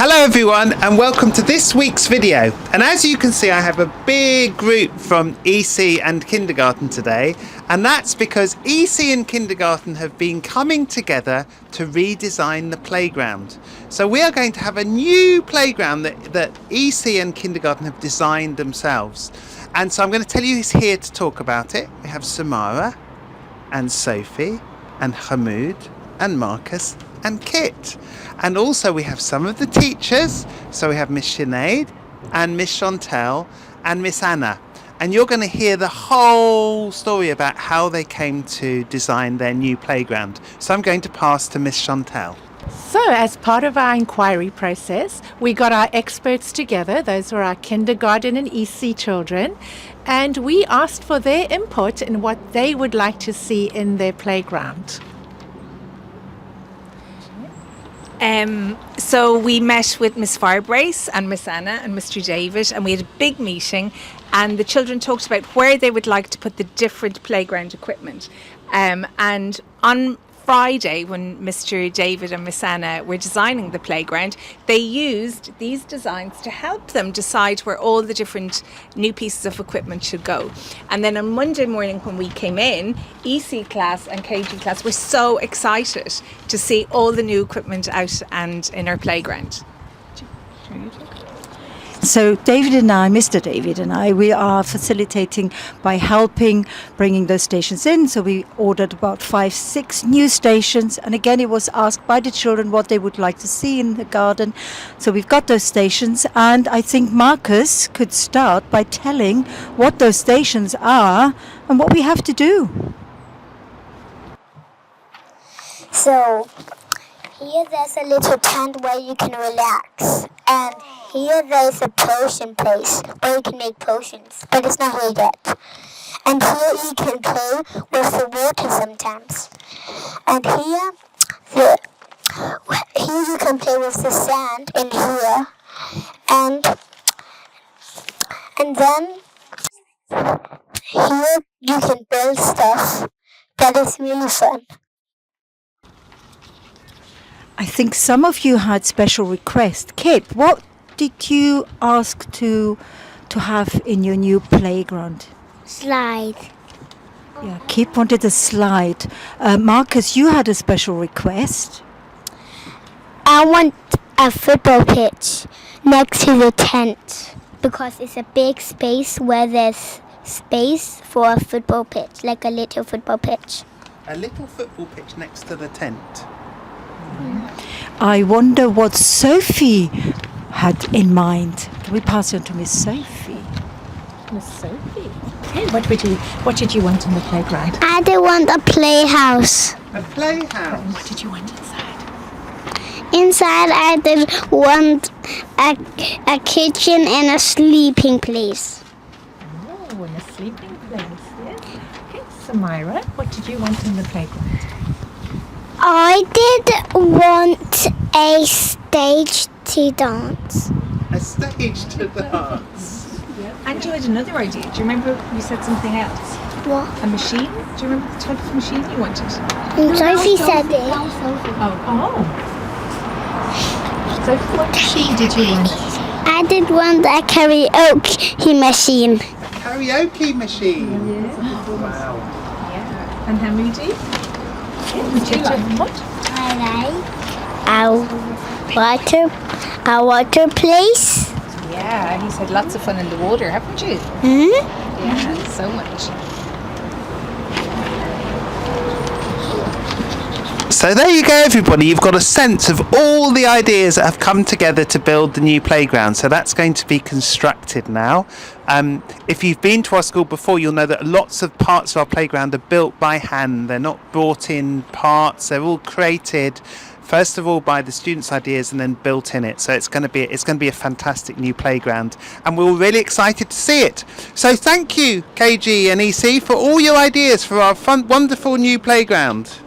Hello everyone and welcome to this week's video. And as you can see, I have a big group from EC and kindergarten today, and that's because EC and kindergarten have been coming together to redesign the playground. So we are going to have a new playground that EC and kindergarten have designed themselves. And so I'm going to tell you who's here to talk about it. We have Samara and Sophie and Hamoud and Marcus and Kit. And also we have some of the teachers. So we have Miss Sinead and Miss Chantel and Miss Anna. And you're going to hear the whole story about how they came to design their new playground. So I'm going to pass to Miss Chantel. So as part of our inquiry process, we got our experts together. Those were our kindergarten and EC children. And we asked for their input in what they would like to see in their playground. So we met with Miss Firebrace and Miss Anna and Mr. David, and we had a big meeting, and the children talked about where they would like to put the different playground equipment. And on Friday, when Mr. David and Miss Anna were designing the playground, they used these designs to help them decide where all the different new pieces of equipment should go. And then on Monday morning when we came in, EC class and KG class were so excited to see all the new equipment out and in our playground. So Mr. David and I, we are facilitating by helping bringing those stations in. So we ordered about 5-6 new stations. And again, it was asked by the children what they would like to see in the garden. So we've got those stations. And I think Marcus could start by telling what those stations are and what we have to do. So here there's a little tent where you can relax. And here there's a potion place where you can make potions, but it's not here yet. And here you can play with the water sometimes. And here you can play with the sand in here. And then here you can build stuff that is really fun. I think some of you had special requests. Kit, what did you ask to have in your new playground? Slide. Yeah, Kit wanted a slide. Marcus, you had a special request. I want a football pitch next to the tent because it's a big space where there's space for a football pitch, like a little football pitch. A little football pitch next to the tent. I wonder what Sophie had in mind. Can we pass on to Miss Sophie? Miss Sophie. Okay, what did you want in the playground? I did want a playhouse. A playhouse. What did you want inside? Inside I did want a kitchen and a sleeping place. Oh, in a sleeping place, yes. Okay, Samira, what did you want in the playground? I did want a stage to dance. A stage to dance. And you had another idea. Do you remember you said something else? What? A machine? Do you remember the type of machine you wanted? And Sophie said it. Oh. So what machine did you want? I did want a karaoke machine. Karaoke machine. Wow. Yeah. And Hamidi? What did you like? What? I like a water place. Yeah, he's had lots of fun in the water, haven't you? Mm-hmm. Yeah, so much. So there you go everybody, you've got a sense of all the ideas that have come together to build the new playground. So that's going to be constructed now. If you've been to our school before, you'll know that lots of parts of our playground are built by hand. They're not brought in parts, they're all created first of all by the students' ideas and then built in it. So it's going to be a fantastic new playground, and we're all really excited to see it. So thank you KG and EC for all your ideas for our fun, wonderful new playground.